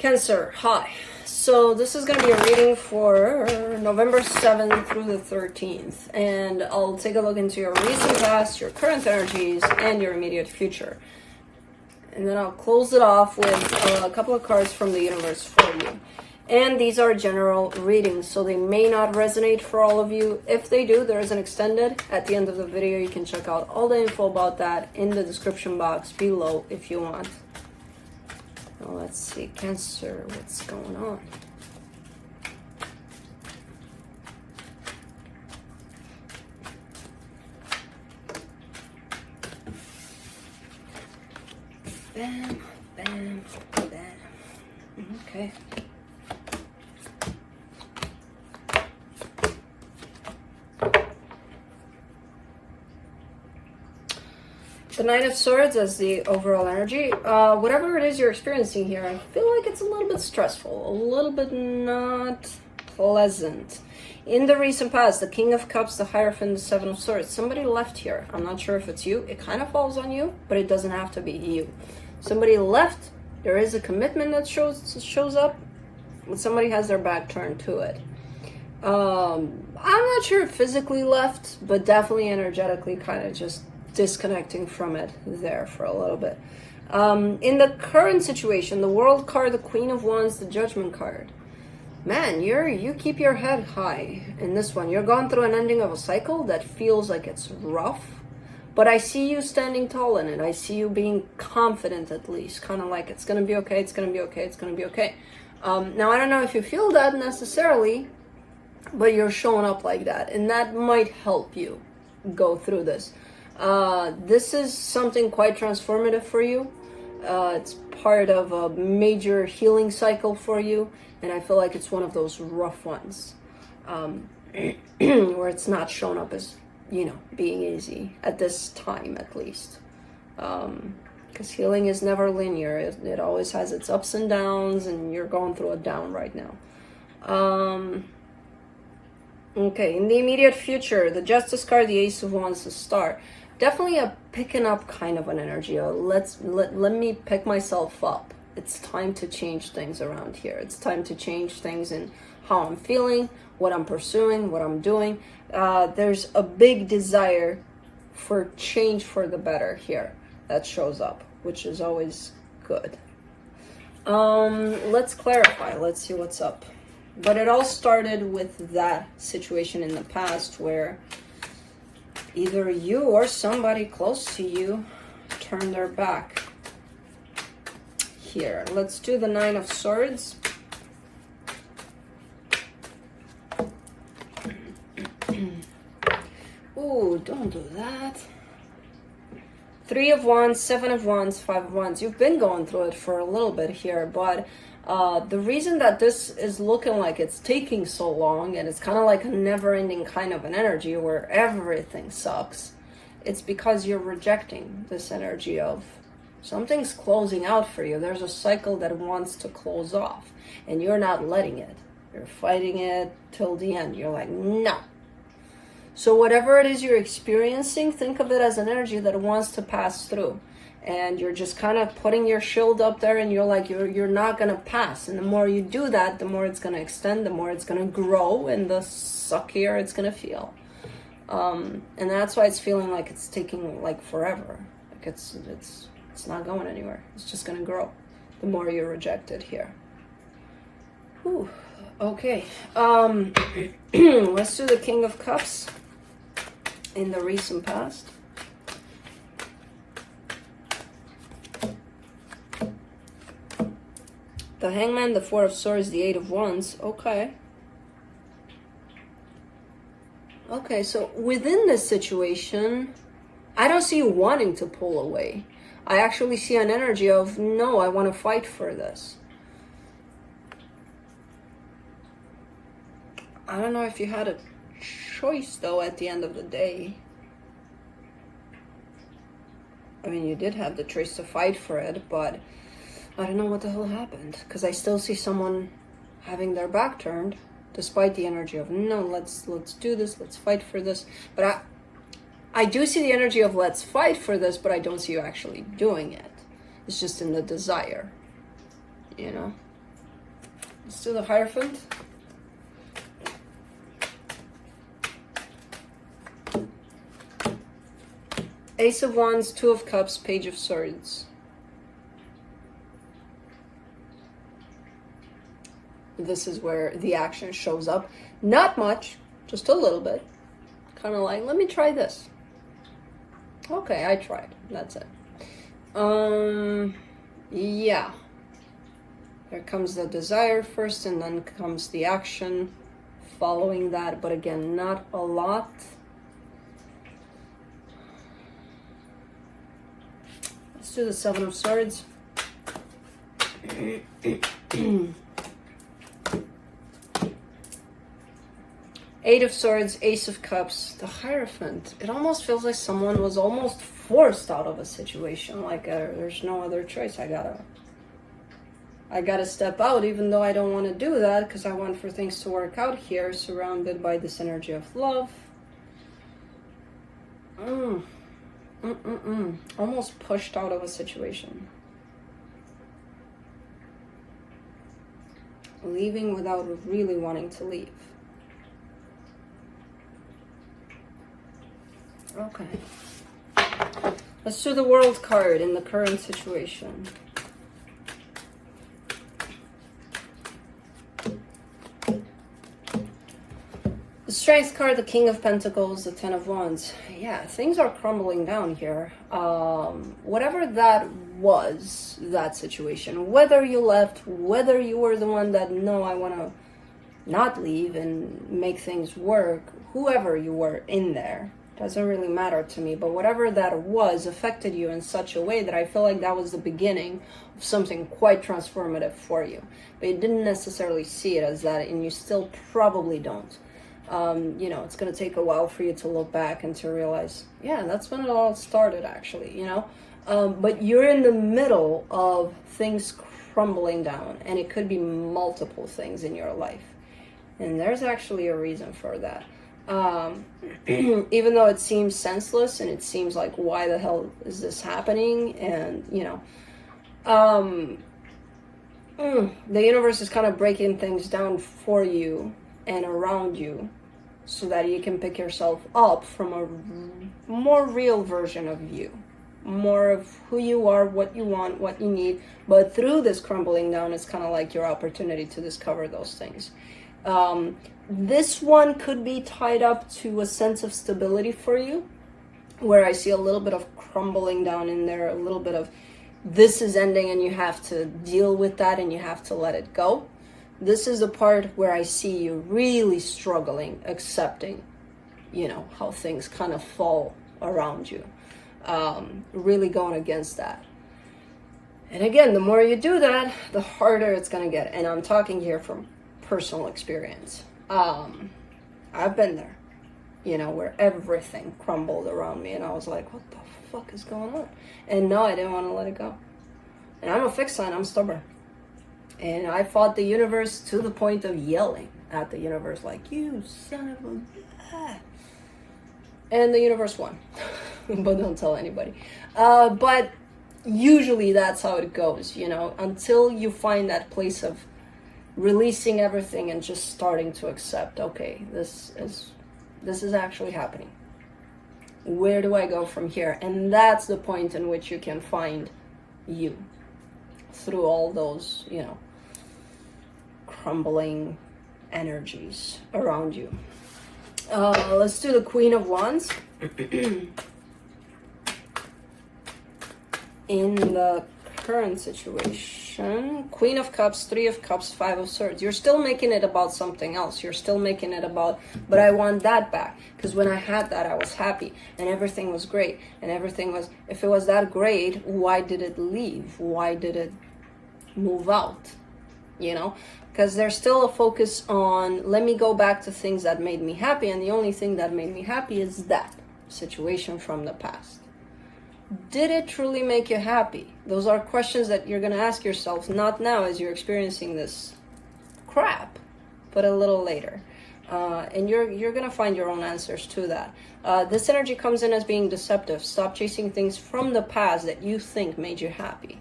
Cancer, hi. So this is going to be a reading for November 7th through the 13th. And I'll take a look into your recent past, your current energies, and your immediate future. And then I'll close it off with a couple of cards from the universe for you. And these are general readings, so they may not resonate for all of you. If they do, there is an extended at the end of the video. You can check out all the info about that in the description box below if you want. Now let's see, Cancer, what's going on? Bam, bam, bam. Okay. The Nine of Swords as the overall energy. Whatever it is you're experiencing here, I feel like it's a little bit stressful, a little bit not pleasant. In the recent past, the King of Cups, the Hierophant, the Seven of Swords, somebody left here. I'm not sure if it's you. It kind of falls on you, but it doesn't have to be you. Somebody left. There is a commitment that shows up, but somebody has their back turned to it. I'm not sure if physically left, but definitely energetically kind of just disconnecting from it there for a little bit. In the current situation, the World card, the Queen of Wands, the Judgment card. Man, you keep your head high in this one. You're going through an ending of a cycle that feels like it's rough, but I see you standing tall in it. I see you being confident, at least, kind of like it's gonna be okay, it's gonna be okay, it's gonna be okay. Now I don't know if you feel that necessarily, but you're showing up like that, and that might help you go through this. This is something quite transformative for you. It's part of a major healing cycle for you, and I feel like it's one of those rough ones where it's not shown up as, being easy at this time, at least. Because healing is never linear. It always has its ups and downs, and you're going through a down right now. Okay, in the immediate future, the Justice card, the Ace of Wands, the Star. Definitely a picking up kind of an energy. Let me pick myself up. It's time to change things around here. It's time to change things in how I'm feeling, what I'm pursuing, what I'm doing. There's a big desire for change for the better here that shows up, which is always good. Let's clarify. Let's see what's up. But it all started with that situation in the past where either you or somebody close to you turned their back. Here, let's do the Nine of Swords. Ooh, don't do that. Three of Wands, Seven of Wands, Five of Wands. You've been going through it for a little bit here, but the reason that this is looking like it's taking so long and it's kind of like a never-ending kind of an energy where everything sucks, it's because you're rejecting this energy of something's closing out for you. There's a cycle that wants to close off, and you're not letting it. You're fighting it till the end. You're like, no. So whatever it is you're experiencing, think of it as an energy that wants to pass through. And you're just kind of putting your shield up there, and you're like, you're not going to pass. And the more you do that, the more it's going to extend, the more it's going to grow, and the suckier it's going to feel. And that's why it's feeling like it's taking like forever. Like it's not going anywhere. It's just going to grow the more you reject it here. Whew. Okay. Let's do the King of Cups in the recent past. The Hangman, the Four of Swords, the Eight of Wands. Okay. Okay, so within this situation, I don't see you wanting to pull away. I actually see an energy of, no, I want to fight for this. I don't know if you had a choice, though, at the end of the day. I mean, you did have the choice to fight for it, but I don't know what the hell happened, because I still see someone having their back turned, despite the energy of, no, let's do this, let's fight for this. But I do see the energy of let's fight for this, but I don't see you actually doing it. It's just in the desire, you know? Let's do the Hierophant. Ace of Wands, Two of Cups, Page of Swords. This is where the action shows up. Not much, just a little bit. Kind of like, let me try this. Okay, I tried. That's it. Yeah. There comes the desire first, and then comes the action following that. But again, not a lot. Let's do the Seven of Swords. Eight of Swords, Ace of Cups, the Hierophant. It almost feels like someone was almost forced out of a situation. Like there's no other choice. I gotta step out, even though I don't want to do that because I want for things to work out here, surrounded by this energy of love. Almost pushed out of a situation. Leaving without really wanting to leave. Okay. Let's do the World card in the current situation. The Strength card, the King of Pentacles, the Ten of Wands. Yeah, things are crumbling down here. Whatever that was, that situation, whether you left, whether you were the one that, no, I want to not leave and make things work, whoever you were in there, doesn't really matter to me, but whatever that was affected you in such a way that I feel like that was the beginning of something quite transformative for you. But you didn't necessarily see it as that, and you still probably don't. You know, it's going to take a while for you to look back and to realize, yeah, that's when it all started, actually, you know. But you're in the middle of things crumbling down, and it could be multiple things in your life. And there's actually a reason for that. Even though it seems senseless and it seems like, why the hell is this happening? And, you know, the universe is kind of breaking things down for you and around you so that you can pick yourself up from a more real version of you. More of who you are, what you want, what you need. But through this crumbling down, it's kind of like your opportunity to discover those things. This one could be tied up to a sense of stability for you, where I see a little bit of crumbling down in there, a little bit of this is ending and you have to deal with that and you have to let it go. This is the part where I see you really struggling, accepting, you know, how things kind of fall around you. Really going against that. And again, the more you do that, the harder it's going to get. And I'm talking here from personal experience. I've been there, you know, where everything crumbled around me and I was like, what the fuck is going on? And no, I didn't want to let it go. And I'm a fixed sign, I'm stubborn. And I fought the universe to the point of yelling at the universe, like, you son of a... And the universe won. But don't tell anybody. But usually that's how it goes, you know, until you find that place of releasing everything and just starting to accept, okay, this is actually happening. Where do I go from here? And that's the point in which you can find you through all those, you know, crumbling energies around you. Let's do the Queen of Wands. In the current situation, Queen of Cups, Three of Cups, Five of Swords. You're still making it about something else. You're still making it about, but I want that back. Because when I had that, I was happy and everything was great. And everything was, if it was that great, why did it leave? Why did it move out? You know? Because there's still a focus on, let me go back to things that made me happy. And the only thing that made me happy is that situation from the past. Did it truly make you happy? Those are questions that you're going to ask yourself, not now as you're experiencing this crap, but a little later. And you're going to find your own answers to that. This energy comes in as being deceptive. Stop chasing things from the past that you think made you happy.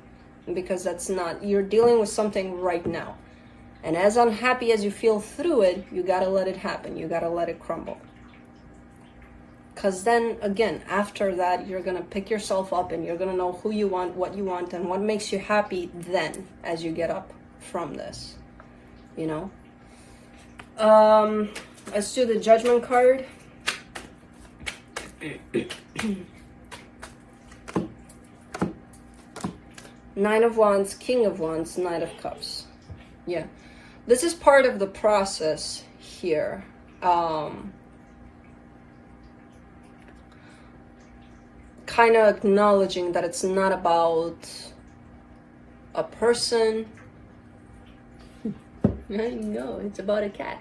Because that's not, you're dealing with something right now. And as unhappy as you feel through it, you gotta let it happen. You gotta let it crumble. Because then, again, after that, you're gonna pick yourself up and you're gonna know who you want, what you want, and what makes you happy then as you get up from this, you know? Let's do the Judgment card. Nine of Wands, King of Wands, Knight of Cups. Yeah. This is part of the process here. Kind of acknowledging that it's not about a person. I know, it's about a cat.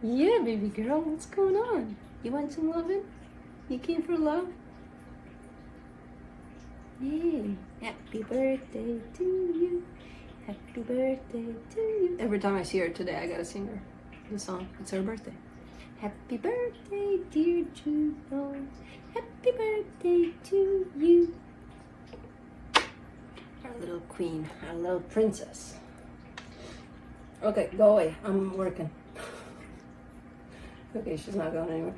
Yeah, baby girl, what's going on? You want some loving? You came for love? Yay. Happy birthday to you. Happy birthday to you. Every time I see her today, I gotta sing her the song. It's her birthday. Happy birthday, dear Juno. Happy birthday to you. Our little queen, our little princess. Okay, go away. I'm working. Okay, she's not going anywhere.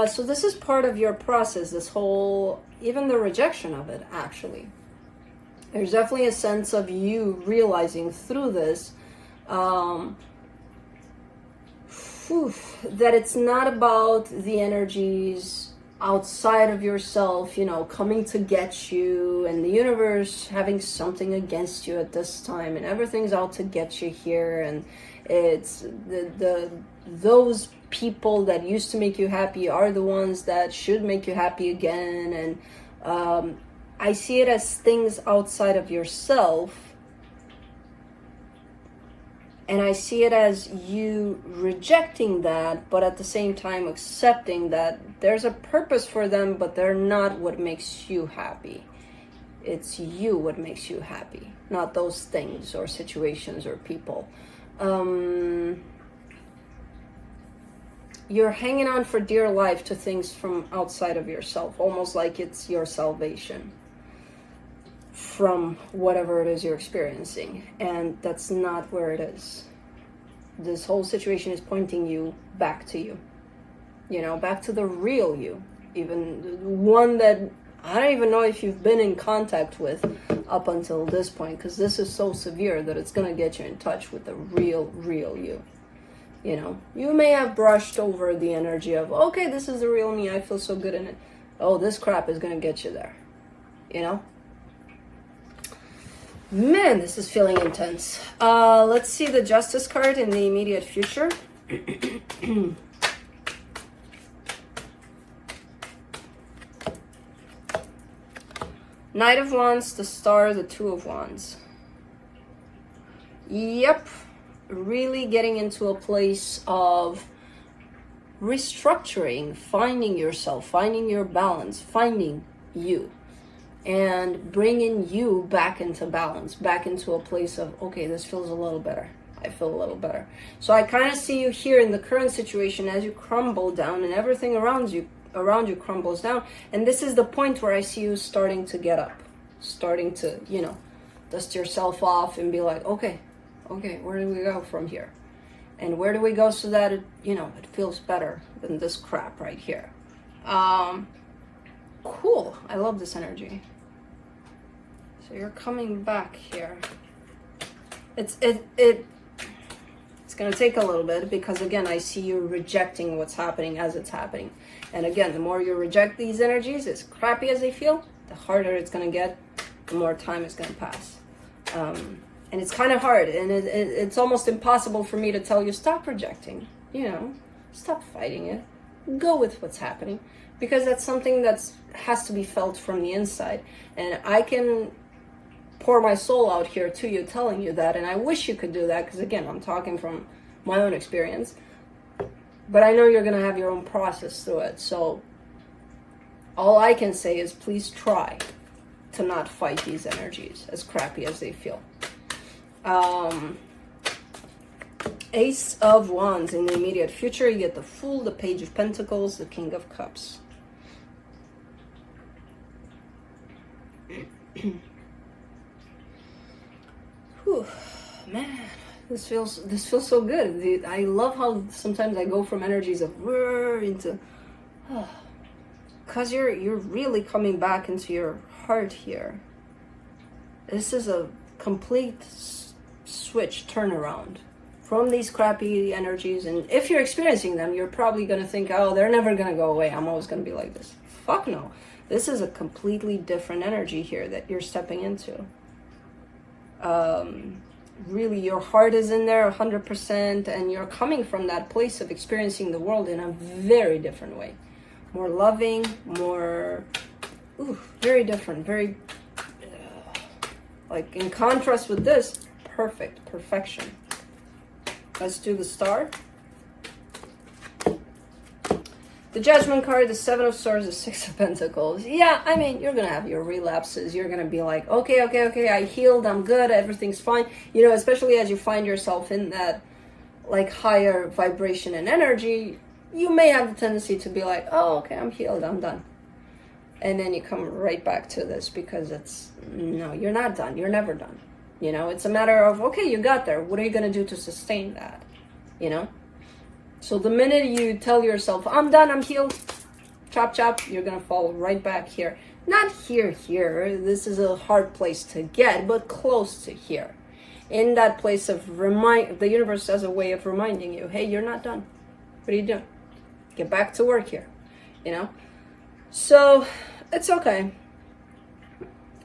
So this is part of your process, this whole, even the rejection of it, actually. There's definitely a sense of you realizing through this that it's not about the energies outside of yourself, you know, coming to get you, and the universe having something against you at this time, and everything's out to get you here, and it's those people that used to make you happy are the ones that should make you happy again. And I see it as things outside of yourself, and I see it as you rejecting that, but at the same time accepting that there's a purpose for them, but they're not what makes you happy. It's you what makes you happy, not those things or situations or people. You're hanging on for dear life to things from outside of yourself, almost like it's your salvation from whatever it is you're experiencing, and that's not where it is. This whole situation is pointing you back to you, you know, back to the real you, even one that I don't even know if you've been in contact with up until this point, because this is so severe that it's going to get you in touch with the real you. You know, you may have brushed over the energy of, okay, this is the real me, I feel so good in it. Oh, this crap is going to get you there, you know? Man, this is feeling intense. Let's see the Justice card in the immediate future. Knight of Wands, the Star, the Two of Wands. Yep. Really getting into a place of restructuring, finding yourself, finding your balance, finding you, and bringing you back into balance, back into a place of, okay, this feels a little better. I feel a little better. So I kind of see you here in the current situation as you crumble down and everything around you crumbles down. And this is the point where I see you starting to get up, starting to, you know, dust yourself off and be like, okay, where do we go from here? And where do we go so that it, you know, it feels better than this crap right here? Cool. I love this energy. So you're coming back here. It's gonna take a little bit, because again, I see you rejecting what's happening as it's happening. And again, the more you reject these energies, as crappy as they feel, the harder it's gonna get, the more time is gonna pass. And it's kind of hard, and it's almost impossible for me to tell you, stop rejecting, you know, stop fighting it, go with what's happening, because that's something that has to be felt from the inside. And I can pour my soul out here to you, telling you that, and I wish you could do that, because again, I'm talking from my own experience, but I know you're going to have your own process through it. So all I can say is please try to not fight these energies, as crappy as they feel. Ace of Wands in the immediate future. You get the Fool, the Page of Pentacles, the King of Cups. Whew. man, this feels so good. I love how sometimes I go from energies of into, cause you're really coming back into your heart here. This is a complete switch turnaround from these crappy energies, and if you're experiencing them, you're probably gonna think, oh, they're never gonna go away. I'm always gonna be like this. Fuck no. This is a completely different energy here that you're stepping into. Really, your heart is in there 100%, and you're coming from that place of experiencing the world in a very different way. More loving, more, very different, very, like in contrast with this, perfection. Let's do the star. The Judgment card, the Seven of Swords, the Six of Pentacles. Yeah, I mean, you're going to have your relapses. You're going to be like, okay, I healed, I'm good, everything's fine. You know, especially as you find yourself in that, like, higher vibration and energy, you may have the tendency to be like, oh, okay, I'm healed, I'm done. And then you come right back to this because no, you're not done. You're never done. You know, it's a matter of, okay, you got there. What are you going to do to sustain that? You know? So the minute you tell yourself, I'm done, I'm healed, chop, chop, you're going to fall right back here. Not here. This is a hard place to get, but close to here. In that place of the universe has a way of reminding you, hey, you're not done. What are you doing? Get back to work here, you know? So it's okay.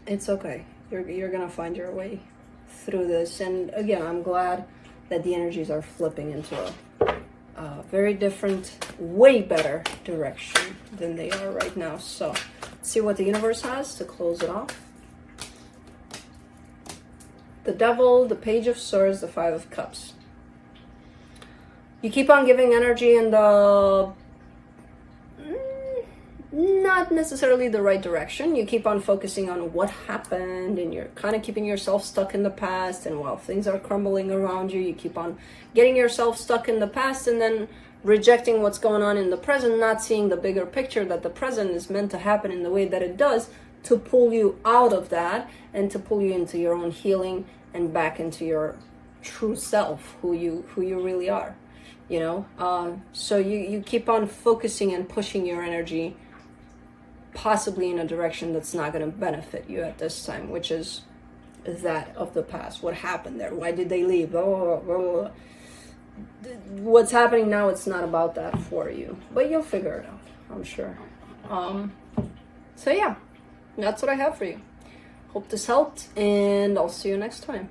It's okay. You're going to find your way through this. And again, I'm glad that the energies are flipping into a very different, way better direction than they are right now. So let's see what the universe has to close it off. The Devil, the Page of Swords, the Five of Cups. You keep on giving energy in the not necessarily the right direction. You keep on focusing on what happened, and you're kind of keeping yourself stuck in the past. And while things are crumbling around you, you keep on getting yourself stuck in the past and then rejecting what's going on in the present, not seeing the bigger picture that the present is meant to happen in the way that it does, to pull you out of that and to pull you into your own healing and back into your true self, who you really are, you know. So you keep on focusing and pushing your energy possibly in a direction that's not going to benefit you at this time, which is that of the past. What happened there? Why did they leave? What's happening now, it's not about that for you, but you'll figure it out, I'm sure. So yeah, that's what I have for you. Hope this helped, and I'll see you next time.